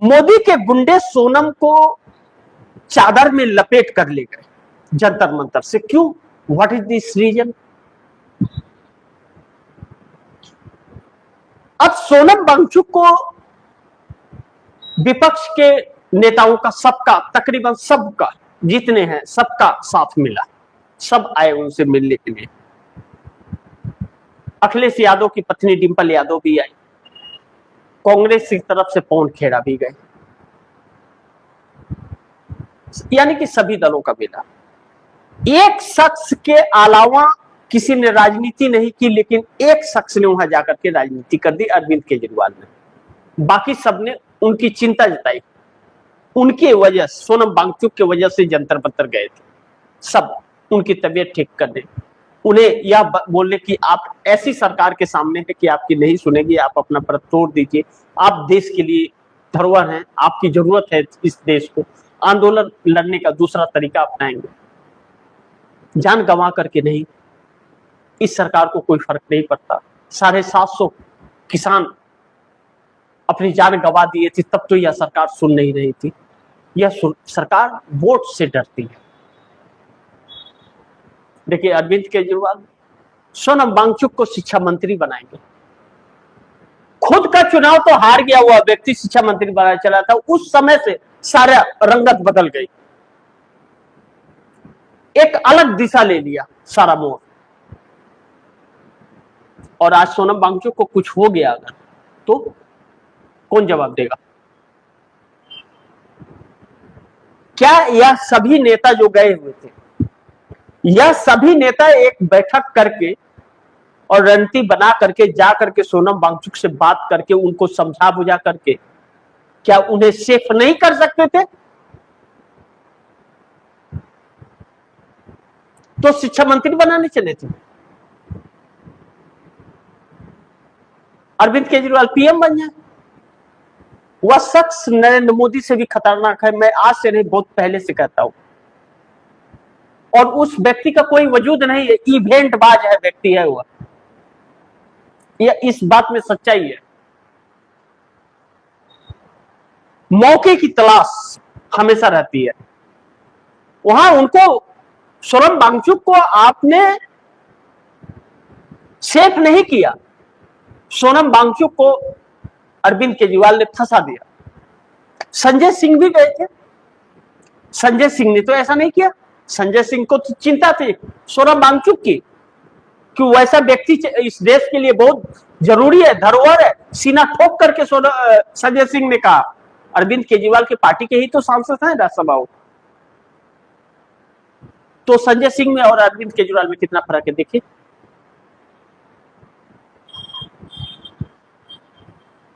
मोदी के गुंडे सोनम को चादर में लपेट कर ले गए जंतर मंतर से। क्यों? What is this reason? अब सोनम वांगचुक को विपक्ष के नेताओं का, सबका, तकरीबन सबका, जितने हैं सबका साथ मिला, सब आए उनसे मिलने के लिए। अखिलेश यादव की पत्नी डिंपल यादव भी आई, कांग्रेस की तरफ से पवन खेड़ा भी गए, यानी कि सभी दलों का मिला। एक शख्स के अलावा किसी ने राजनीति नहीं की, लेकिन एक शख्स ने वहां जाकर के राजनीति कर दी, अरविंद केजरीवाल ने। बाकी सबने उनकी चिंता जताई, उनकी वजह, सोनम वांगचुक की वजह से जंतर मंतर गए थे सब, उनकी तबीयत ठीक करने, उन्हें यह बोलने की आप ऐसी सरकार के सामने है कि आपकी नहीं सुनेगी, आप अपना व्रत तोड़ दीजिए, आप देश के लिए धरोहर हैं, आपकी जरूरत है इस देश को, आंदोलन लड़ने का दूसरा तरीका अपनाएंगे। जान गंवा करके नहीं, इस सरकार को कोई फर्क नहीं पड़ता। 750 किसान अपनी जान गंवा दिए थे, तब तो यह सरकार सुन नहीं रही थी। यह सरकार वोट से डरती है। देखिए, अरविंद केजरीवाल सोनम वांगचुक को शिक्षा मंत्री बनाएंगे। खुद का चुनाव तो हार गया हुआ व्यक्ति शिक्षा मंत्री बनाया चला था, उस समय से सारा रंगत बदल गई, एक अलग दिशा ले लिया सारा मोड़। और आज सोनम वांगचुक को कुछ हो गया अगर, तो कौन जवाब देगा? क्या यह सभी नेता जो गए हुए थे, यह सभी नेता एक बैठक करके और रणनीति बना करके जा करके सोनम वांगचुक से बात करके उनको समझा बुझा करके क्या उन्हें सेफ नहीं कर सकते थे? तो शिक्षा मंत्री बनाने चले थे। अरविंद केजरीवाल पीएम बन जाए। वह शख्स नरेंद्र मोदी से भी खतरनाक है, मैं आज से नहीं बहुत पहले से कहता हूं। और उस व्यक्ति का कोई वजूद नहीं है, इवेंट बाज है व्यक्ति है वह, यह इस बात में सच्चाई है। मौके की तलाश हमेशा रहती है। वहां उनको, सोनम वांगचुक को आपने सेफ नहीं किया, सोनम वांगचुक को अरविंद केजरीवाल ने फंसा दिया। संजय सिंह भी गए थे, संजय सिंह ने तो ऐसा नहीं किया। संजय सिंह को तो चिंता थी सोनम वांगचुक की, कि वैसा व्यक्ति इस देश के लिए बहुत जरूरी है, धरोहर है। सीना ठोक करके संजय सिंह ने कहा, अरविंद केजरीवाल की पार्टी के ही तो सांसद हैं राज्यसभा। तो संजय सिंह में और अरविंद केजरीवाल में कितना फर्क है देखिए।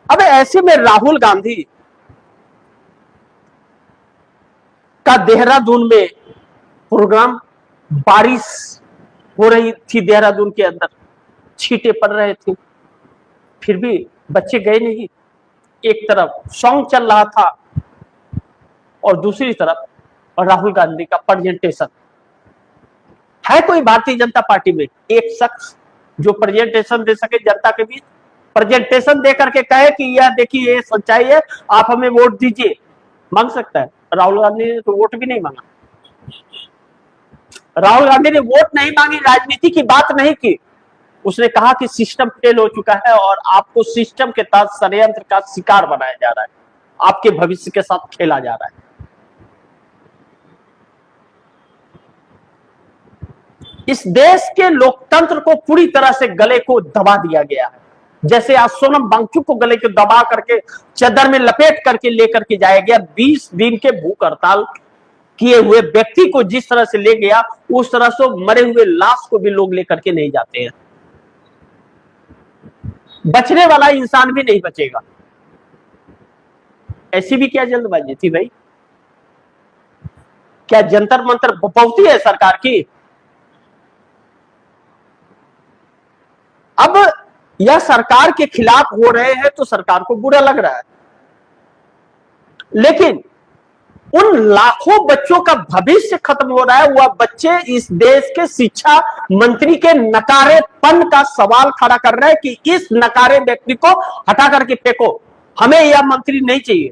अब ऐसे में राहुल गांधी का देहरादून में प्रोग्राम, बारिश हो रही थी देहरादून के अंदर, छींटे पड़ रहे थे, फिर भी बच्चे गए नहीं। एक तरफ सॉन्ग चल रहा था और दूसरी तरफ राहुल गांधी का प्रेजेंटेशन है। कोई भारतीय जनता पार्टी में एक शख्स जो प्रेजेंटेशन दे सके जनता के बीच, प्रेजेंटेशन दे करके कहे कि यह देखिए ये सच्चाई है, आप हमें वोट दीजिए, मांग सकता है? राहुल गांधी ने तो वोट भी नहीं मांगा। राहुल गांधी ने वोट नहीं मांगी, राजनीति की बात नहीं की। उसने कहा कि सिस्टम फेल हो चुका है और आपको सिस्टम के तहत षड्यंत्र का शिकार बनाया जा रहा है, आपके भविष्य के साथ खेला जा रहा है। इस देश के लोकतंत्र को पूरी तरह से गले को दबा दिया गया है। जैसे आज सोनम वांगचुक को गले को दबा करके चादर में लपेट करके लेकर के जाया गया, 20 दिन के भूख हड़ताल किए हुए व्यक्ति को जिस तरह से ले गया, उस तरह से मरे हुए लाश को भी लोग लेकर के नहीं जाते हैं। बचने वाला इंसान भी नहीं बचेगा। ऐसी भी क्या जल्दबाजी थी भाई? क्या जंतर मंतर बहुती है सरकार की? अब यह सरकार के खिलाफ हो रहे हैं तो सरकार को बुरा लग रहा है, लेकिन उन लाखों बच्चों का भविष्य खत्म हो रहा है। वह बच्चे इस देश के शिक्षा मंत्री के नकारेपन का सवाल खड़ा कर रहे हैं कि इस नकारे व्यक्ति को हटा करके फेंको, हमें यह मंत्री नहीं चाहिए।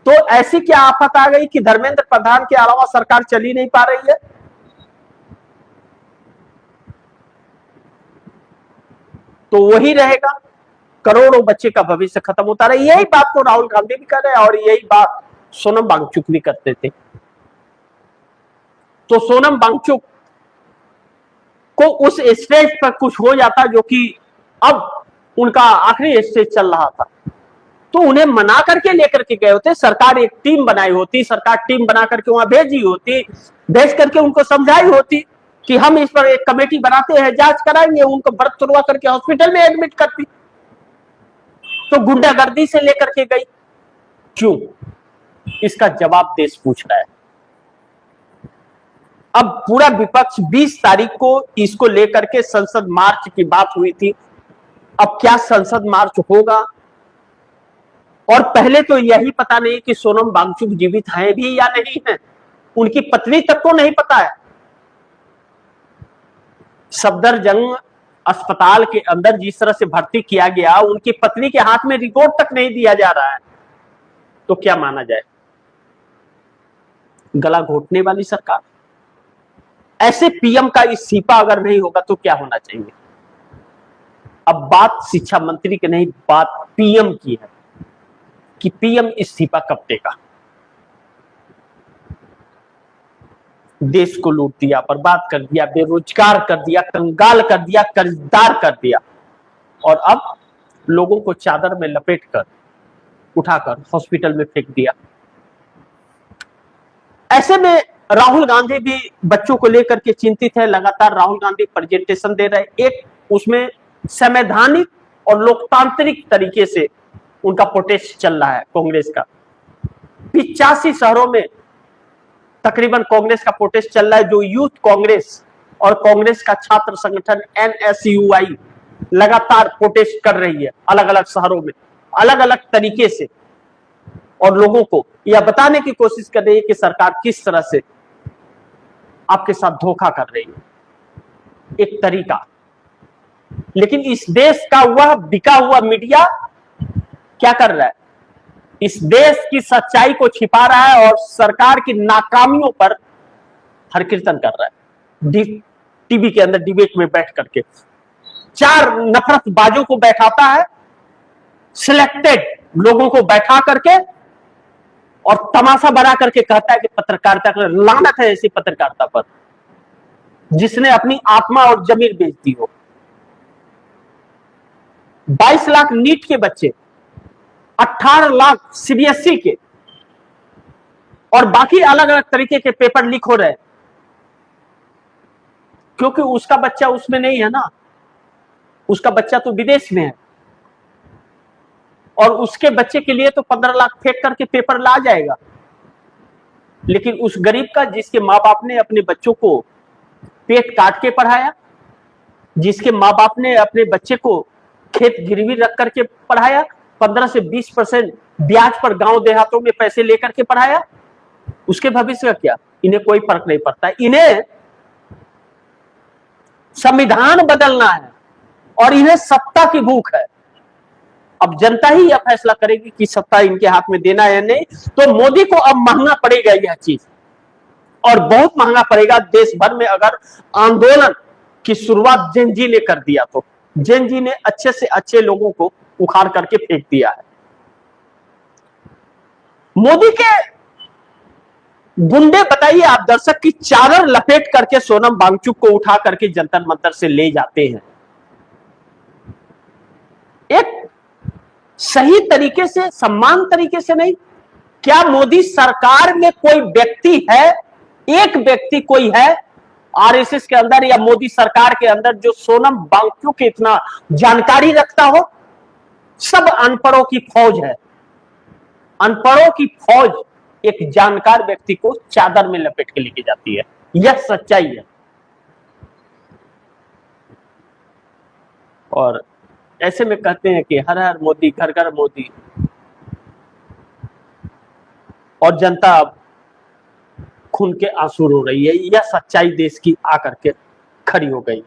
तो ऐसी क्या आफत आ गई कि धर्मेंद्र प्रधान के अलावा सरकार चल ही नहीं पा रही है। तो वही रहेगा, करोड़ों बच्चे का भविष्य खत्म होता रहा। यही बात तो राहुल गांधी भी कर रहे हैं और यही बात सोनम वांगचुक भी करते थे। तो सोनम वांगचुक को उस स्टेज पर कुछ हो जाता जो कि अब उनका आखिरी स्टेज चल रहा था, तो उन्हें मना करके लेकर के गए होते। सरकार एक टीम बनाई होती, सरकार टीम बना करके वहां भेजी होती, भेज करके उनको समझाई होती कि हम इस पर एक कमेटी बनाते हैं, जांच कराएंगे, उनको व्रत तुड़वा करके हॉस्पिटल में एडमिट करती। तो गुंडागर्दी से लेकर के गई क्यों? इसका जवाब देश पूछ रहा है। अब पूरा विपक्ष 20 तारीख को इसको लेकर के संसद मार्च की बात हुई थी। अब क्या संसद मार्च होगा? और पहले तो यही पता नहीं कि सोनम वांगचुक जीवित हैं भी या नहीं है, उनकी पत्नी तक को नहीं पता है। सफदरजंग अस्पताल के अंदर जिस तरह से भर्ती किया गया, उनकी पत्नी के हाथ में रिपोर्ट तक नहीं दिया जा रहा है। तो क्या माना जाए? गला घोटने वाली सरकार। ऐसे पीएम का इस्तीफा अगर नहीं होगा तो क्या होना चाहिए? अब बात शिक्षा मंत्री की नहीं, बात पीएम की है कि पीएम इस्तीफा कब देगा। देश को लूट दिया, बर्बाद कर दिया, बेरोजगार कर दिया, कंगाल कर दिया, कर्जदार कर दिया, और अब लोगों को चादर में लपेट कर उठाकर हॉस्पिटल में फेंक दिया। ऐसे में राहुल गांधी भी बच्चों को लेकर के चिंतित है। लगातार राहुल गांधी प्रेजेंटेशन दे रहे। एक उसमें संवैधानिक और लोकतांत्रिक तरीके से उनका प्रोटेस्ट चल रहा है कांग्रेस का। 85 शहरों में तकरीबन कांग्रेस का प्रोटेस्ट चल रहा है, जो यूथ कांग्रेस और कांग्रेस का छात्र संगठन NSUI लगातार प्रोटेस्ट कर रही है अलग अलग शहरों में, अलग अलग तरीके से, और लोगों को यह बताने की कोशिश कर रही है कि सरकार किस तरह से आपके साथ धोखा कर रही है। एक तरीका। लेकिन इस देश का वह बिका हुआ मीडिया क्या कर रहा है? इस देश की सच्चाई को छिपा रहा है और सरकार की नाकामियों पर हर कीर्तन कर रहा है। टीवी के अंदर डिबेट में बैठ करके 4 नफरतबाजों को बैठाता है, सिलेक्टेड लोगों को बैठा करके, और तमाशा बना करके कहता है कि पत्रकारिता का लानत है ऐसी पत्रकारिता पर जिसने अपनी आत्मा और जमीर बेच दी हो। 22 लाख नीट के बच्चे, 18 लाख CBSE के, और बाकी अलग अलग तरीके के पेपर लीक हो रहे हैं, क्योंकि उसका बच्चा उसमें नहीं है ना, उसका बच्चा तो विदेश में है, और उसके बच्चे के लिए तो 15 लाख फेंक करके पेपर ला जाएगा। लेकिन उस गरीब का, जिसके माँ बाप ने अपने बच्चों को पेट काट के पढ़ाया, जिसके माँ बाप ने अपने बच्चे को खेत गिरवी रख करके पढ़ाया, 15 से 20% ब्याज पर गांव देहातों में पैसे लेकर के पढ़ाया, उसके भविष्य का क्या? इन्हें कोई फर्क नहीं पड़ता। इन्हें संविधान बदलना है और इन्हें सत्ता की भूख है। अब जनता ही यह फैसला करेगी कि सत्ता इनके हाथ में देना है या नहीं। तो मोदी को अब महंगा पड़ेगा यह चीज, और बहुत महंगा पड़ेगा। देश भर में अगर आंदोलन की शुरुआत जेनजी ने कर दिया तो जेनजी ने अच्छे से अच्छे लोगों को उखाड़ करके फेंक दिया है। मोदी के गुंडे, बताइए आप दर्शक, की चादर लपेट करके सोनम वांगचुक को उठा करके जंतर मंतर से ले जाते हैं। एक सही तरीके से, सम्मान तरीके से नहीं। क्या मोदी सरकार में कोई व्यक्ति है, एक व्यक्ति कोई है आरएसएस के अंदर या मोदी सरकार के अंदर जो सोनम वांगचुक की इतना जानकारी रखता हो? सब अनपढ़ों की फौज है। अनपढ़ों की फौज एक जानकार व्यक्ति को चादर में लपेट के लेके जाती है। यह सच्चाई है। और ऐसे में कहते हैं कि हर हर मोदी, घर घर मोदी, और जनता अब खून के आंसू रो रही है। यह सच्चाई देश की आकर के खड़ी हो गई।